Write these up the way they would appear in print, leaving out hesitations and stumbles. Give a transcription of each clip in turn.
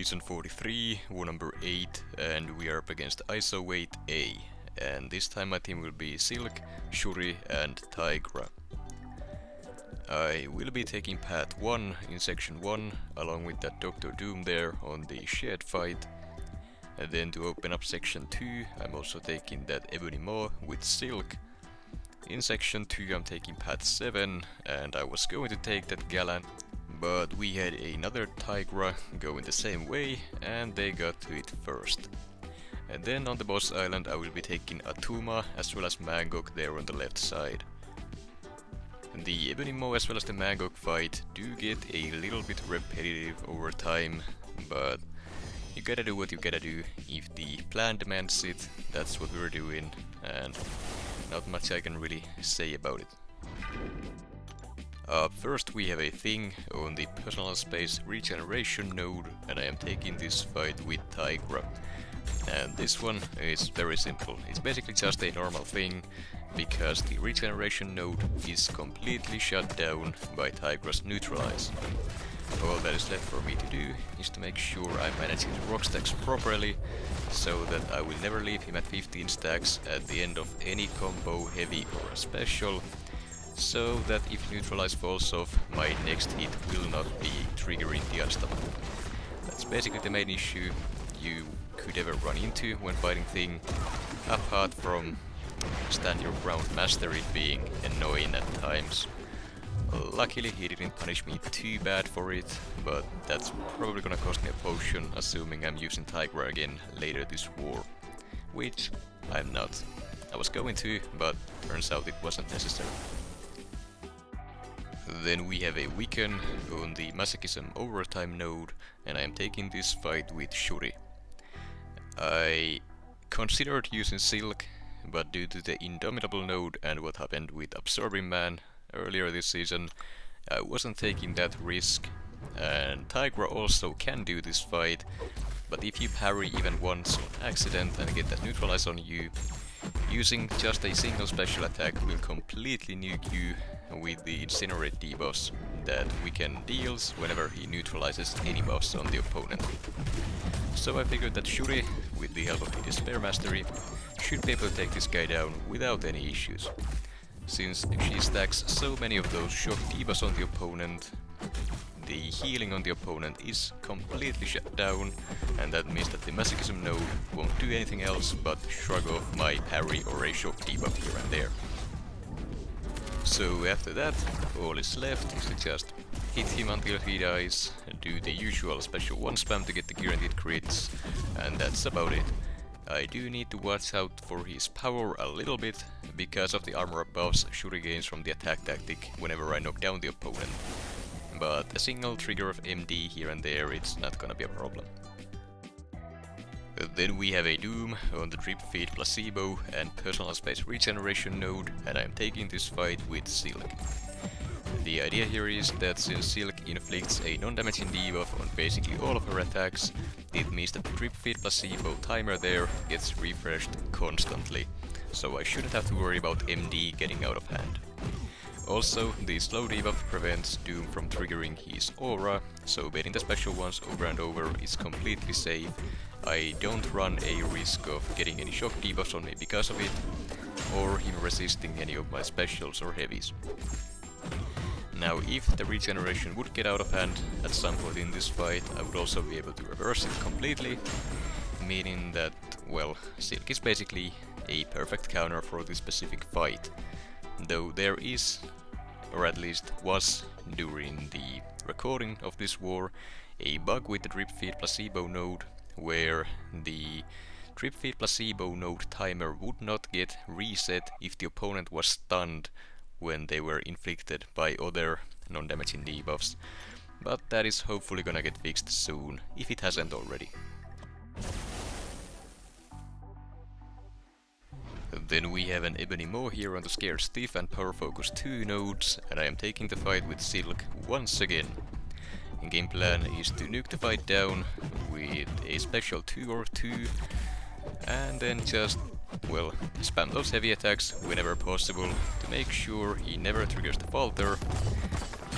Season 43, war number 8, and we are up against ISO8a. And this time my team will be Silk, Shuri and Tigra. I will be taking path 1 in section 1, along with that Dr. Doom there on the shared fight. And then to open up section 2, I'm also taking that Ebony Maw with Silk. In section 2 I'm taking path 7, and I was going to take that Galan, but we had another Tigra going the same way, and they got to it first. And then on the boss island I will be taking Attuma as well as Mangog there on the left side. The Ebony Maw as well as the Mangog fight do get a little bit repetitive over time, but you gotta do what you gotta do. If the plan demands it, that's what we're doing, and not much I can really say about it. First we have a thing on the personal space regeneration node, and I am taking this fight with Tigra. And this one is very simple. It's basically just a normal thing, because the regeneration node is completely shut down by Tigra's neutralize. All that is left for me to do is to make sure I manage his rock stacks properly, so that I will never leave him at 15 stacks at the end of any combo, heavy or a special, so that if neutralize falls off, my next hit will not be triggering the unstoppable. That's basically the main issue you could ever run into when fighting thing, apart from stand your ground mastery being annoying at times. Luckily he didn't punish me too bad for it, but that's probably gonna cost me a potion, assuming I'm using Tigra again later this war. Which I'm not. I was going to, but turns out it wasn't necessary. Then we have a Wiccan on the Masochism overtime node, and I am taking this fight with Shuri. I considered using Silk, but due to the Indomitable node and what happened with Absorbing Man earlier this season, I wasn't taking that risk. And Tigra also can do this fight, but if you parry even once on accident and get that neutralize on you, using just a single special attack will completely nuke you with the Incinerate debuffs that Wiccan deals whenever he neutralizes any buffs on the opponent. So I figured that Shuri, with the help of the Despair Mastery, should be able to take this guy down without any issues. Since she stacks so many of those shock debuffs on the opponent, the healing on the opponent is completely shut down, and that means that the Masochism node won't do anything else but shrug off my parry or a shock debuff here and there. So after that, all is left is to just hit him until he dies, do the usual special 1 spam to get the guaranteed crits, and that's about it. I do need to watch out for his power a little bit, because of the armor buffs Shuri gains from the attack tactic whenever I knock down the opponent. But a single trigger of MD here and there, it's not gonna be a problem. Then we have a Doom on the Drip Feed Placebo and Personal Space Regeneration node, and I'm taking this fight with Silk. The idea here is that since Silk inflicts a non-damaging debuff on basically all of her attacks, it means that the Drip Feed Placebo timer there gets refreshed constantly, so I shouldn't have to worry about MD getting out of hand. Also, the slow debuff prevents Doom from triggering his aura, so baiting the special ones over and over is completely safe. I don't run a risk of getting any shock debuffs on me because of it, or him resisting any of my specials or heavies. Now, if the regeneration would get out of hand at some point in this fight, I would also be able to reverse it completely, meaning that, well, Silk is basically a perfect counter for this specific fight. Though there is, or at least was during the recording of this war, a bug with the Drip Feed Placebo node, where the Drip Feed Placebo node timer would not get reset if the opponent was stunned when they were inflicted by other non-damaging debuffs, but that is hopefully gonna get fixed soon, if it hasn't already. Then we have an Ebony Maw here on the Scared Stiff and Power Focus 2 nodes, and I am taking the fight with Silk once again. Game plan is to nuke the fight down with a special 2 or 2, and then just, well, spam those heavy attacks whenever possible to make sure he never triggers the falter,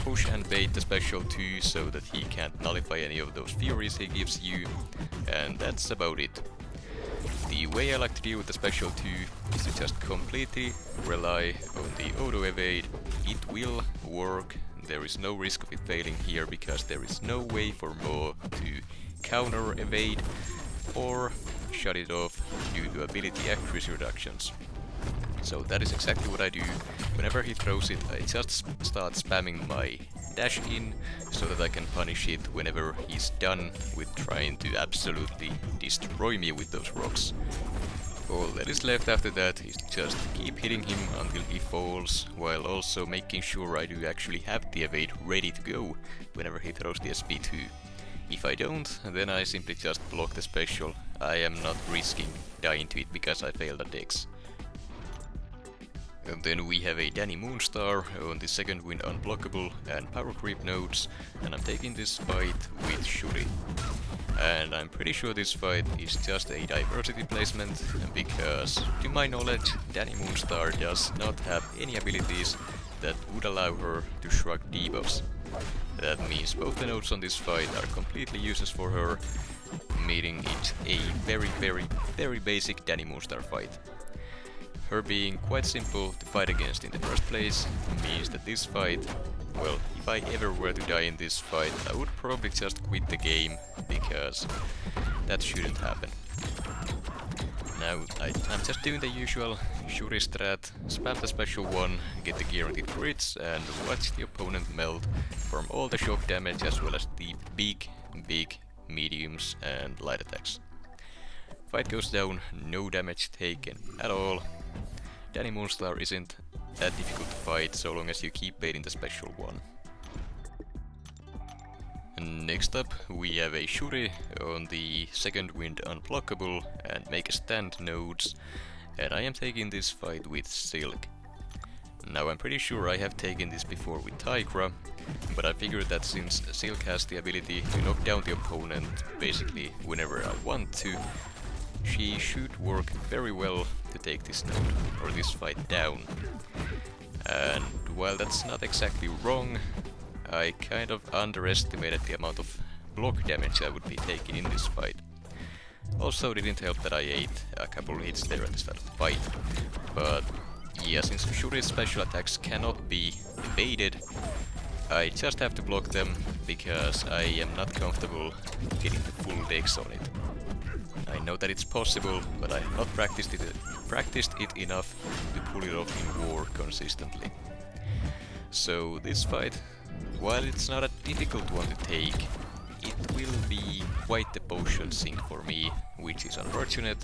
push and bait the special 2 so that he can't nullify any of those furies he gives you, and that's about it. The way I like to deal with the special 2 is to just completely rely on the auto evade. It will work, there is no risk of it failing here because there is no way for Maw to counter evade or shut it off due to ability accuracy reductions. So that is exactly what I do. Whenever he throws it, I just start spamming my dash in so that I can punish it whenever he's done with trying to absolutely destroy me with those rocks. All that is left after that is to just keep hitting him until he falls, while also making sure I do actually have the evade ready to go whenever he throws the SP2. If I don't, then I simply just block the special. I am not risking dying to it because I failed at Dex. And then we have a Dani Moonstar on the second wind unblockable and power creep nodes, and I'm taking this fight with Shuri. And I'm pretty sure this fight is just a diversity placement, because to my knowledge Dani Moonstar does not have any abilities that would allow her to shrug debuffs. That means both the nodes on this fight are completely useless for her, meaning it's a very basic Dani Moonstar fight. Her being quite simple to fight against in the first place means that this fight, well, if I ever were to die in this fight, I would probably just quit the game, because that shouldn't happen. Now, I'm just doing the usual Shuri strat, spam the special 1, get the guaranteed crits, and watch the opponent melt from all the shock damage as well as the big mediums and light attacks. Fight goes down, no damage taken at all. Dani Moonstar isn't that difficult to fight so long as you keep baiting the special 1. Next up we have a Shuri on the second wind unblockable and make a stand nodes, and I am taking this fight with Silk. Now I'm pretty sure I have taken this before with Tigra, but I figured that since Silk has the ability to knock down the opponent basically whenever I want to, she should work very well to take this node, or this fight down. And while that's not exactly wrong, I kind of underestimated the amount of block damage I would be taking in this fight. Also didn't help that I ate a couple hits there at the start of the fight. But yeah, since Shuri's special attacks cannot be evaded, I just have to block them because I am not comfortable getting the full dex on it. I know that it's possible, but I have not practiced it enough to pull it off in war consistently. So this fight, while it's not a difficult one to take, it will be quite the potion sink for me, which is unfortunate,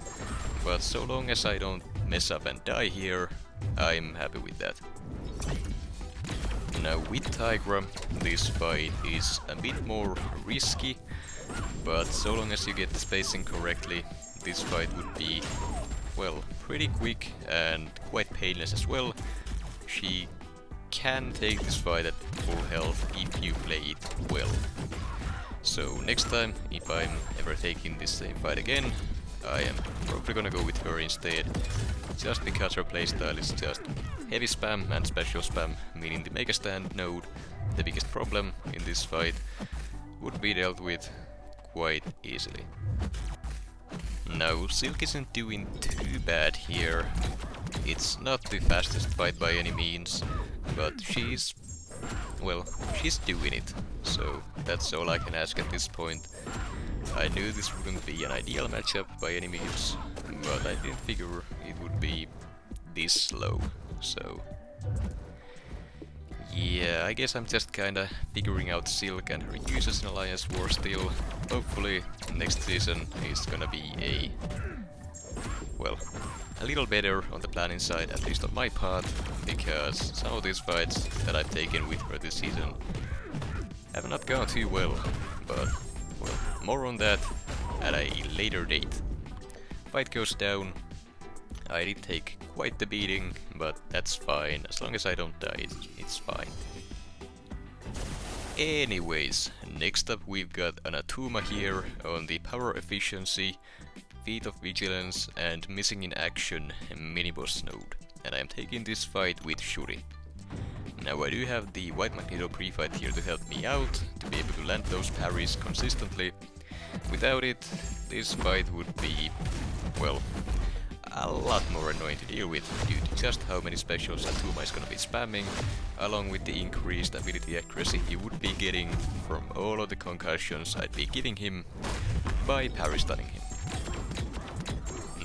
but so long as I don't mess up and die here, I'm happy with that. Now with Tigra, this fight is a bit more risky, but so long as you get the spacing correctly, this fight would be, well, pretty quick and quite painless as well. She can take this fight at full health if you play it well. So next time, if I'm ever taking this same fight again, I am probably gonna go with her instead, just because her playstyle is just heavy spam and special spam, meaning the Mega Stand node, the biggest problem in this fight, would be dealt with quite easily. Now, Silk isn't doing too bad here. It's not the fastest fight by any means, but she's doing it, so that's all I can ask at this point. I knew this wouldn't be an ideal matchup by any means, but I didn't figure it would be this slow, so yeah, I guess I'm just kinda figuring out Silk and her uses in Alliance War still. Hopefully next season is gonna be a little better on the planning side, at least on my part, because some of these fights that I've taken with her this season have not gone too well, but well, more on that at a later date. Fight goes down. I did take quite the beating, but that's fine, as long as I don't die, it's fine. Anyways, next up we've got an Attuma here on the power efficiency, feat of vigilance and missing in action mini-boss node, and I am taking this fight with Shuri. Now I do have the White Magneto pre-fight here to help me out, to be able to land those parries consistently. Without it, this fight would be, well, a lot more annoying to deal with due to just how many specials Attuma is gonna be spamming, along with the increased ability accuracy he would be getting from all of the concussions I'd be giving him by parry stunning him.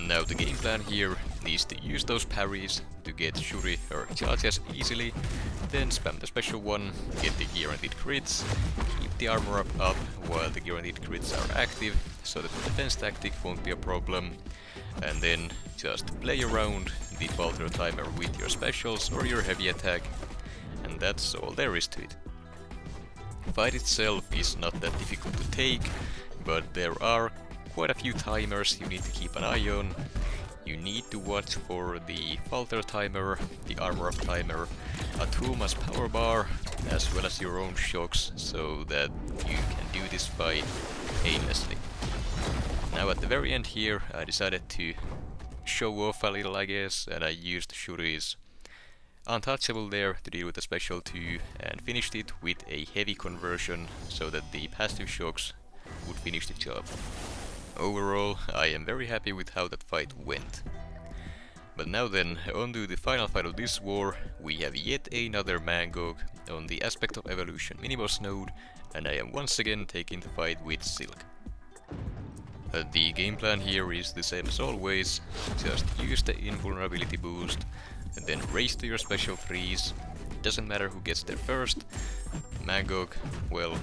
Now the game plan here is to use those parries to get Shuri her charges easily, then spam the special one, get the guaranteed crits, keep the armor up while the guaranteed crits are active, so that the defense tactic won't be a problem, and then just play around the falter timer with your specials or your heavy attack, and that's all there is to it. The fight itself is not that difficult to take, but there are quite a few timers you need to keep an eye on. You need to watch for the falter timer, the armor up timer, Attuma's power bar, as well as your own shocks, so that you can do this fight painlessly. Now at the very end here, I decided to show off a little, I guess, and I used Shuri's Untouchable there to deal with the special 2 and finished it with a heavy conversion so that the passive shocks would finish the job. Overall, I am very happy with how that fight went. But now then, on to the final fight of this war. We have yet another Mangog on the Aspect of Evolution miniboss node, and I am once again taking the fight with Silk. The game plan here is the same as always, just use the invulnerability boost, and then race to your special 3s. Doesn't matter who gets there first. Mangog, well,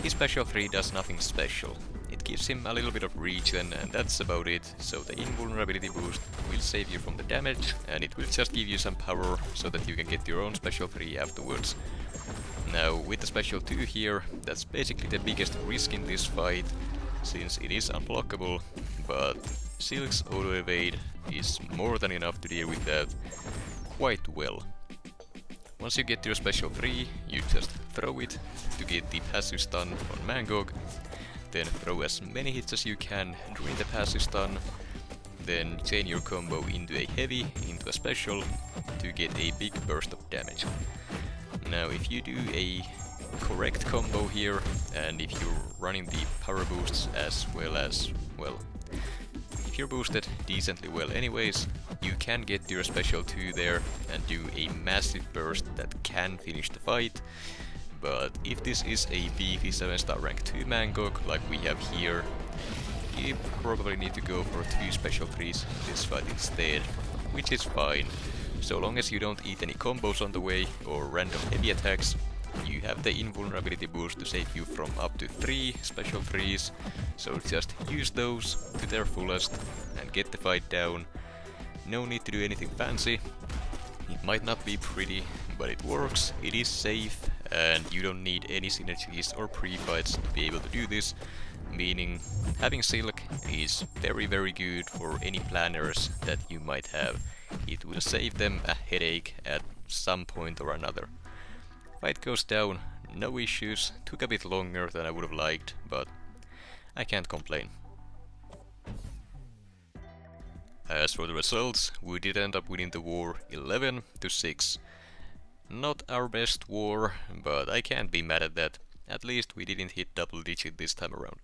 his special 3 does nothing special. It gives him a little bit of regen and that's about it, so the invulnerability boost will save you from the damage and it will just give you some power so that you can get your own special 3 afterwards. Now with the special 2 here, that's basically the biggest risk in this fight, since it is unblockable, but Silk's auto evade is more than enough to deal with that quite well. Once you get your special 3, you just throw it to get the passive stun on Mangog, then throw as many hits as you can during the passive stun, then chain your combo into a heavy, into a special, to get a big burst of damage. Now if you do a correct combo here, and if you're running the power boosts as well as, well, if you're boosted decently well anyways, you can get your special 2 there and do a massive burst that can finish the fight. But if this is a beefy 7-star rank 2 Mangog like we have here, you probably need to go for 2 special 3s in this fight instead, which is fine. So long as you don't eat any combos on the way or random heavy attacks, you have the invulnerability boost to save you from up to 3 special 3s, so just use those to their fullest and get the fight down. No need to do anything fancy. It might not be pretty, but it works, it is safe, and you don't need any synergies or pre-fights to be able to do this, meaning having Silk is very good for any planners that you might have. It will save them a headache at some point or another. Fight goes down, no issues, took a bit longer than I would have liked, but I can't complain. As for the results, we did end up winning the war 11-6. Not our best war, but I can't be mad at that. At least we didn't hit double digit this time around.